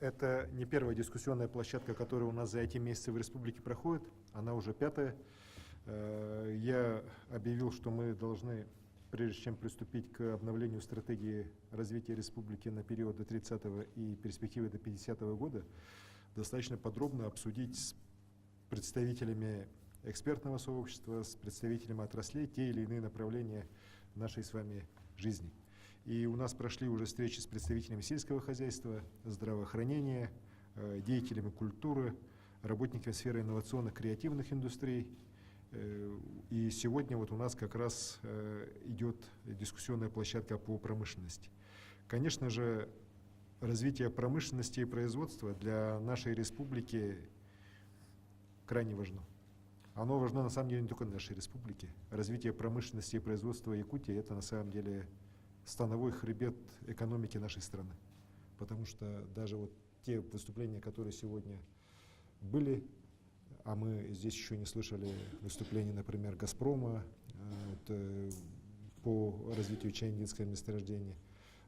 Это не первая дискуссионная площадка, которая у нас за эти месяцы в республике проходит, она уже пятая. Я объявил, что мы должны, прежде чем приступить к обновлению стратегии развития республики на период до 30-го и перспективы до 50-го года, достаточно подробно обсудить с представителями экспертного сообщества, с представителями отраслей те или иные направления нашей с вами жизни. И у нас прошли уже встречи с представителями сельского хозяйства, здравоохранения, деятелями культуры, работниками сферы инновационных, креативных индустрий. И сегодня вот у нас как раз идет дискуссионная площадка по промышленности. Конечно же, развитие промышленности и производства для нашей республики крайне важно. Оно важно на самом деле не только для нашей республики. Развитие промышленности и производства Якутии — это на самом деле становой хребет экономики нашей страны. Потому что даже вот те выступления, которые сегодня были, а мы здесь еще не слышали выступлений, например, «Газпрома» по развитию чаиндинского месторождения,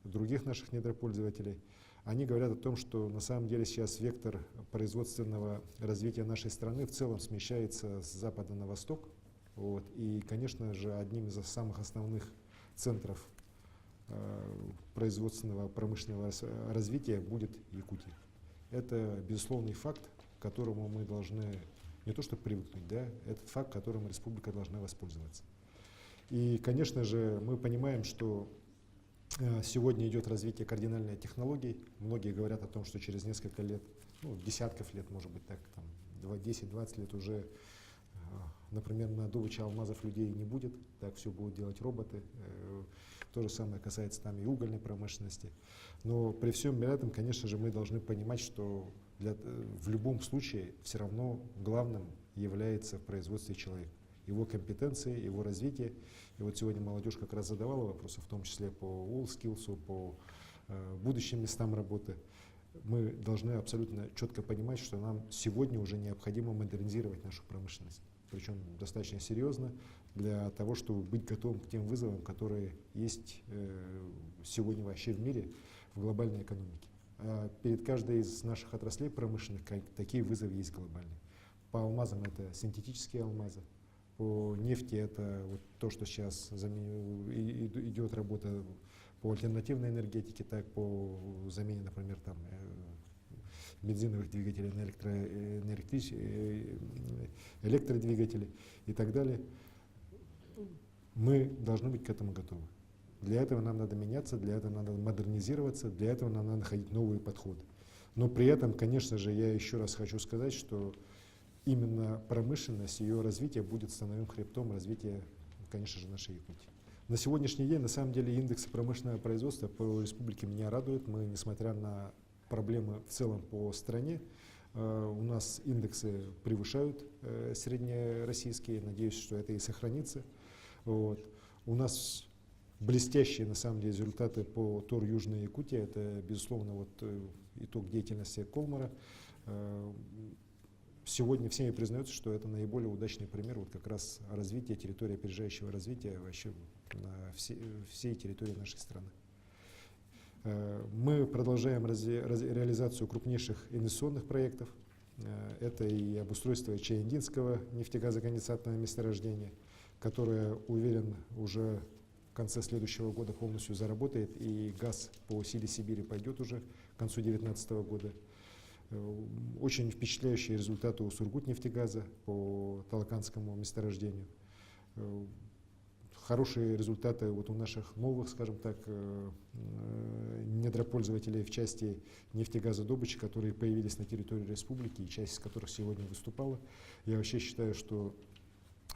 других наших недропользователей, они говорят о том, что на самом деле сейчас вектор производственного развития нашей страны в целом смещается с запада на восток. Вот. И, конечно же, одним из самых основных центров производственного промышленного развития будет Якутия. Это безусловный факт, к которому мы должны не то что привыкнуть, да, это факт, которым республика должна воспользоваться. И, конечно же, мы понимаем, что сегодня идет развитие кардинальной технологий. Многие говорят о том, что через несколько лет, ну, десятков лет, может быть, так, 10-20 лет уже, например, на добыче алмазов людей не будет, так все будут делать роботы. То же самое касается там и угольной промышленности. Но при всем этом, конечно же, мы должны понимать, что в любом случае все равно главным является в производстве человек. Его компетенции, его развитие. И вот сегодня молодежь как раз задавала вопросы, в том числе по WorldSkills, по будущим местам работы. Мы должны абсолютно четко понимать, что нам сегодня уже необходимо модернизировать нашу промышленность. Причем достаточно серьезно, для того, чтобы быть готовым к тем вызовам, которые есть сегодня вообще в мире, в глобальной экономике. Перед каждой из наших отраслей промышленных такие вызовы есть глобальные. По алмазам это синтетические алмазы, по нефти это вот то, что сейчас идет работа по альтернативной энергетике, так по замене, например, там, бензиновых двигателей на электродвигатели и так далее. Мы должны быть к этому готовы. Для этого нам надо меняться, для этого надо модернизироваться, для этого нам надо находить новые подходы. Но при этом, конечно же, я еще раз хочу сказать, что именно промышленность, ее развитие будет становым хребтом развития, конечно же, нашей Якутии. На сегодняшний день, на самом деле, индексы промышленного производства по республике меня радуют. Мы, несмотря на проблемы в целом по стране, у нас индексы превышают среднероссийские. Надеюсь, что это и сохранится. Вот. У нас блестящие, на самом деле, результаты по ТОР Южной Якутии. Это, безусловно, вот итог деятельности Колмара. Сегодня всеми признается, что это наиболее удачный пример вот как раз развития территории опережающего развития вообще на всей территории нашей страны. Мы продолжаем реализацию крупнейших инвестиционных проектов. Это и обустройство Чаиндинского нефтегазоконденсатного месторождения, которое, уверен, уже в конце следующего года полностью заработает, и газ по Силе Сибири пойдет уже к концу 2019 года. Очень впечатляющие результаты у Сургутнефтегаза по Талаканскому месторождению. Хорошие результаты вот у наших новых, скажем так, недропользователей в части нефтегазодобычи, которые появились на территории республики, и часть из которых сегодня выступала. Я вообще считаю, что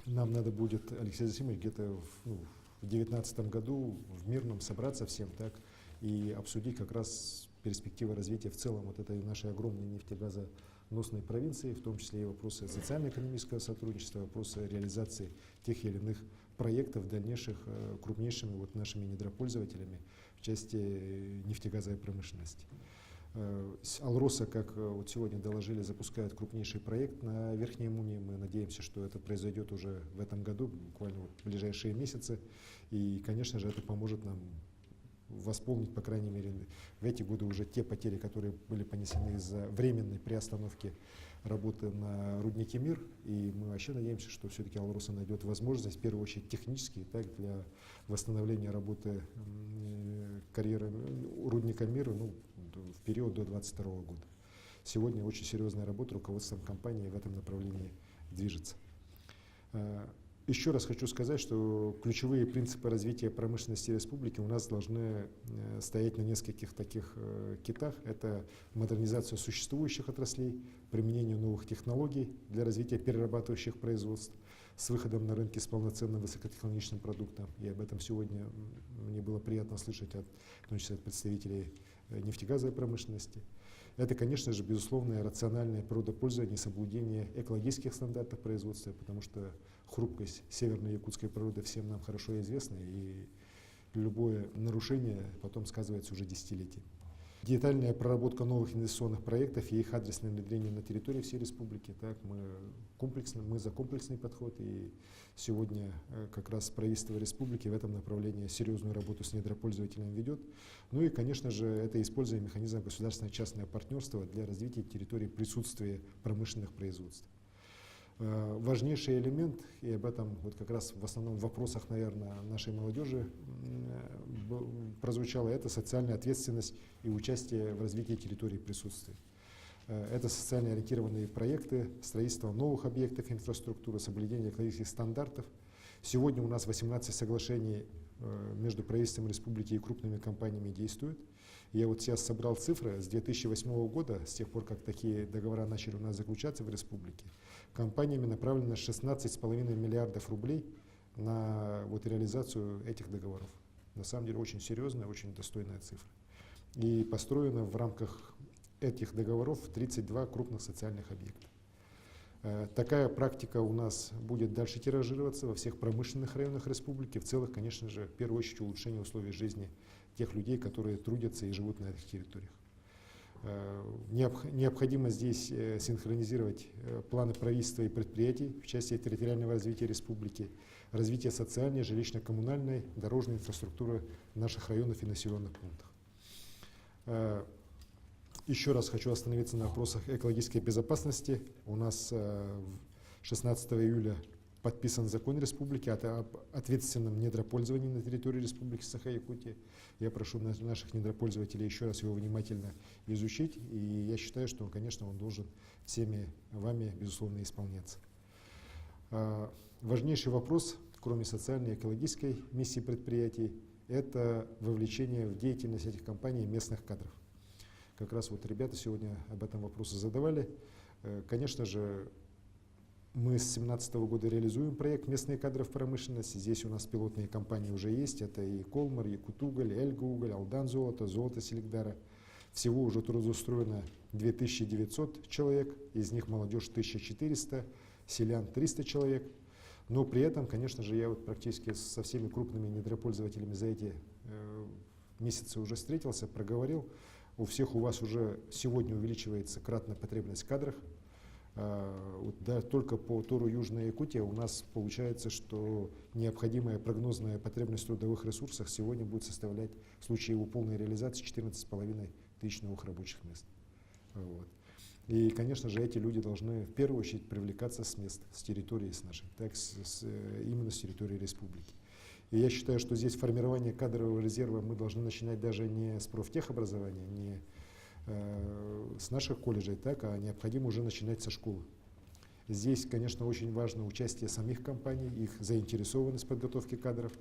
нам надо будет, Алексей Засимович, где-то в 2019 году в Мирном собраться всем так и обсудить как раз перспективы развития в целом вот этой нашей огромной нефтегазоносной провинции, в том числе и вопросы социально-экономического сотрудничества, вопросы реализации тех или иных проектов дальнейших крупнейшими вот нашими недропользователями в части нефтегазовой промышленности. Алроса, как вот сегодня доложили, запускает крупнейший проект на Верхней Муне. Мы надеемся, что это произойдет уже в этом году, буквально вот в ближайшие месяцы. И, конечно же, это поможет нам восполнить, по крайней мере, в эти годы уже те потери, которые были понесены из-за временной приостановки работы на руднике «Мир». И мы вообще надеемся, что все-таки «Алроса» найдет возможность, в первую очередь технически, так, для восстановления работы карьеры рудника «Мир» в период до 2022 года. Сегодня очень серьезная работа руководством компании в этом направлении движется. Еще раз хочу сказать, что ключевые принципы развития промышленности республики у нас должны стоять на нескольких таких китах. Это модернизация существующих отраслей, применение новых технологий для развития перерабатывающих производств с выходом на рынки с полноценным высокотехнологичным продуктом. И об этом сегодня мне было приятно слышать в том числе от представителей нефтегазовой промышленности. Это, конечно же, безусловное рациональное природопользование и соблюдение экологических стандартов производства, потому что хрупкость северной якутской природы всем нам хорошо известна, и любое нарушение потом сказывается уже десятилетиями. Детальная проработка новых инвестиционных проектов и их адресное внедрение на территории всей республики. Так, мы за комплексный подход, и сегодня как раз правительство республики в этом направлении серьезную работу с недропользователями ведет. Ну и, конечно же, это используя механизм государственно-частного партнерства для развития территории присутствия промышленных производств. Важнейший элемент, и об этом вот как раз в основном в вопросах, наверное, нашей молодежи прозвучало, это социальная ответственность и участие в развитии территории присутствия. Это социально ориентированные проекты, строительство новых объектов инфраструктуры, соблюдение экологических стандартов. Сегодня у нас 18 соглашений между правительством республики и крупными компаниями действует. Я вот сейчас собрал цифры с 2008 года, с тех пор, как такие договора начали у нас заключаться в республике. Компаниями направлено 16,5 миллиардов рублей на реализацию этих договоров. На самом деле очень серьезная, очень достойная цифра. И построено в рамках этих договоров 32 крупных социальных объекта. Такая практика у нас будет дальше тиражироваться во всех промышленных районах республики, в целых, конечно же, в первую очередь улучшение условий жизни тех людей, которые трудятся и живут на этих территориях. Необходимо здесь синхронизировать планы правительства и предприятий в части территориального развития республики, развития социальной, жилищно-коммунальной, дорожной инфраструктуры наших районов и населенных пунктов. Еще раз хочу остановиться на вопросах экологической безопасности. У нас 16 июля подписан закон республики об ответственном недропользовании на территории республики Саха-Якутия. Я прошу наших недропользователей еще раз его внимательно изучить, и я считаю, что, конечно, он должен всеми вами, безусловно, исполняться. Важнейший вопрос, кроме социальной и экологической миссии предприятий, это вовлечение в деятельность этих компаний местных кадров. Как раз вот ребята сегодня об этом вопросе задавали. Конечно же, мы с 2017 года реализуем проект «Местные кадры в промышленности». Здесь у нас пилотные компании уже есть. Это и Колмар, Якутуголь, Эльга-Уголь, Алдан Золото, Золото Селигдара. Всего уже трудоустроено 2900 человек, из них молодежь 1400, селян 300 человек. Но при этом, конечно же, я вот практически со всеми крупными недропользователями за эти месяцы уже встретился, проговорил. У всех у вас уже сегодня увеличивается кратно потребность в кадрах. Только по ТОРу Южная Якутия у нас получается, что необходимая прогнозная потребность в трудовых ресурсах сегодня будет составлять в случае его полной реализации 14,5 тысяч новых рабочих мест. И, конечно же, эти люди должны в первую очередь привлекаться с мест, с территории с нашей, так, именно с территории республики. И я считаю, что здесь формирование кадрового резерва мы должны начинать даже не с профтехобразования, не с наших колледжей, так, а необходимо уже начинать со школы. Здесь, конечно, очень важно участие самих компаний, их заинтересованность в подготовке кадров.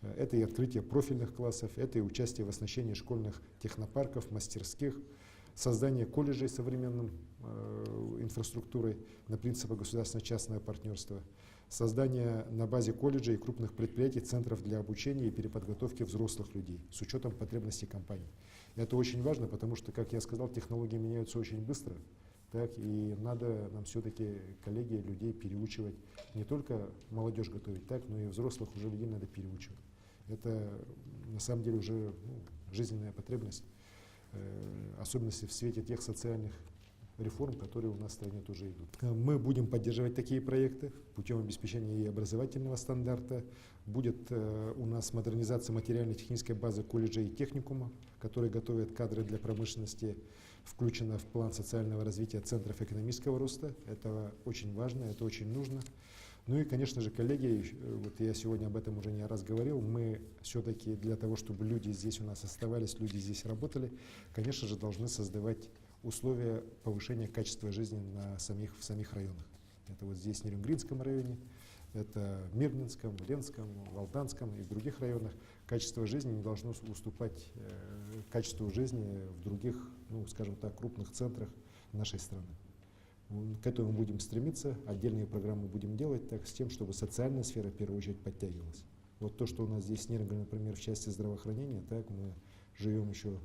Это и открытие профильных классов, это и участие в оснащении школьных технопарков, мастерских, создание колледжей с современной инфраструктурой на принципах государственно-частного партнерства, создание на базе колледжей и крупных предприятий центров для обучения и переподготовки взрослых людей с учетом потребностей компаний. Это очень важно, потому что, как я сказал, технологии меняются очень быстро, так, и надо нам все-таки, коллеги, людей переучивать, не только молодежь готовить, так, но и взрослых уже людей надо переучивать. Это на самом деле уже жизненная потребность, особенности в свете тех социальных реформ, которые у нас в стране тоже идут. Мы будем поддерживать такие проекты путем обеспечения и образовательного стандарта. Будет у нас модернизация материально-технической базы колледжей и техникума, которые готовят кадры для промышленности, включено в план социального развития центров экономического роста. Это очень важно, это очень нужно. Ну и, конечно же, коллеги, вот я сегодня об этом уже не раз говорил, мы все-таки для того, чтобы люди здесь у нас оставались, люди здесь работали, конечно же, должны создавать условия повышения качества жизни в самих районах. Это вот здесь, в Нерюнгринском районе, это в Мирнинском, Ленском, Валданском и в других районах. Качество жизни не должно уступать качеству жизни в других, ну, скажем так, крупных центрах нашей страны. К этому будем стремиться, отдельные программы будем делать так, с тем, чтобы социальная сфера в первую очередь подтягивалась. Вот то, что у нас здесь в Нерюнгри, например, в части здравоохранения, так, мы живем еще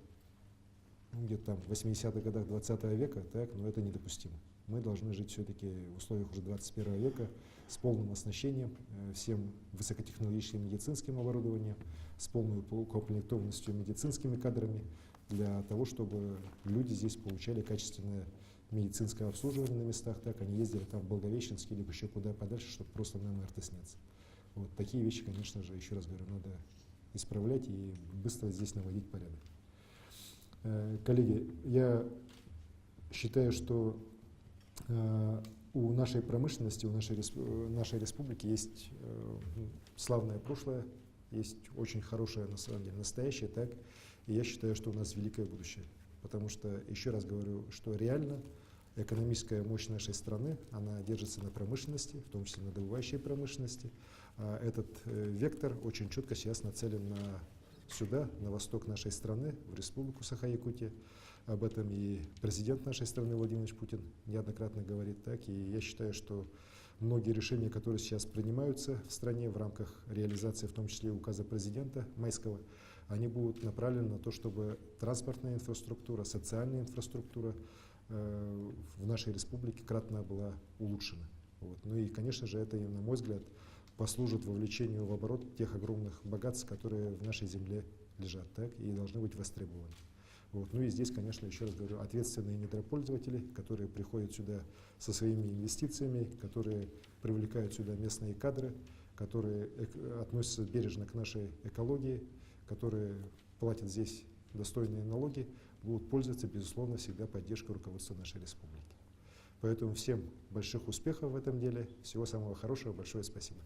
где-то там в 80-х годах 20 века, так, но это недопустимо. Мы должны жить все-таки в условиях уже 21 века с полным оснащением, всем высокотехнологическим медицинским оборудованием, с полной укомплектованностью медицинскими кадрами, для того, чтобы люди здесь получали качественное медицинское обслуживание на местах, так они ездили там в Благовещенск или еще куда подальше, чтобы просто на МРТ сняться. Вот такие вещи, конечно же, еще раз говорю, надо исправлять и быстро здесь наводить порядок. Коллеги, я считаю, что у нашей промышленности, у нашей республики есть славное прошлое, есть очень хорошее, на самом деле, настоящее, так, и я считаю, что у нас великое будущее. Потому что, еще раз говорю, что реально экономическая мощь нашей страны, она держится на промышленности, в том числе на добывающей промышленности. Этот вектор очень четко сейчас нацелен сюда, на восток нашей страны, в республику Саха-Якутия. Об этом и президент нашей страны Владимир Владимирович Путин неоднократно говорит. Так, и я считаю, что многие решения, которые сейчас принимаются в стране в рамках реализации, в том числе указа президента Майского, они будут направлены на то, чтобы транспортная инфраструктура, социальная инфраструктура в нашей республике кратно была улучшена. Вот. Ну и, конечно же, это, на мой взгляд, послужит вовлечению в оборот тех огромных богатств, которые в нашей земле лежат, так, и должны быть востребованы. Вот. Ну и здесь, конечно, еще раз говорю, ответственные недропользователи, которые приходят сюда со своими инвестициями, которые привлекают сюда местные кадры, которые относятся бережно к нашей экологии, которые платят здесь достойные налоги, будут пользоваться, безусловно, всегда поддержкой руководства нашей республики. Поэтому всем больших успехов в этом деле, всего самого хорошего, большое спасибо.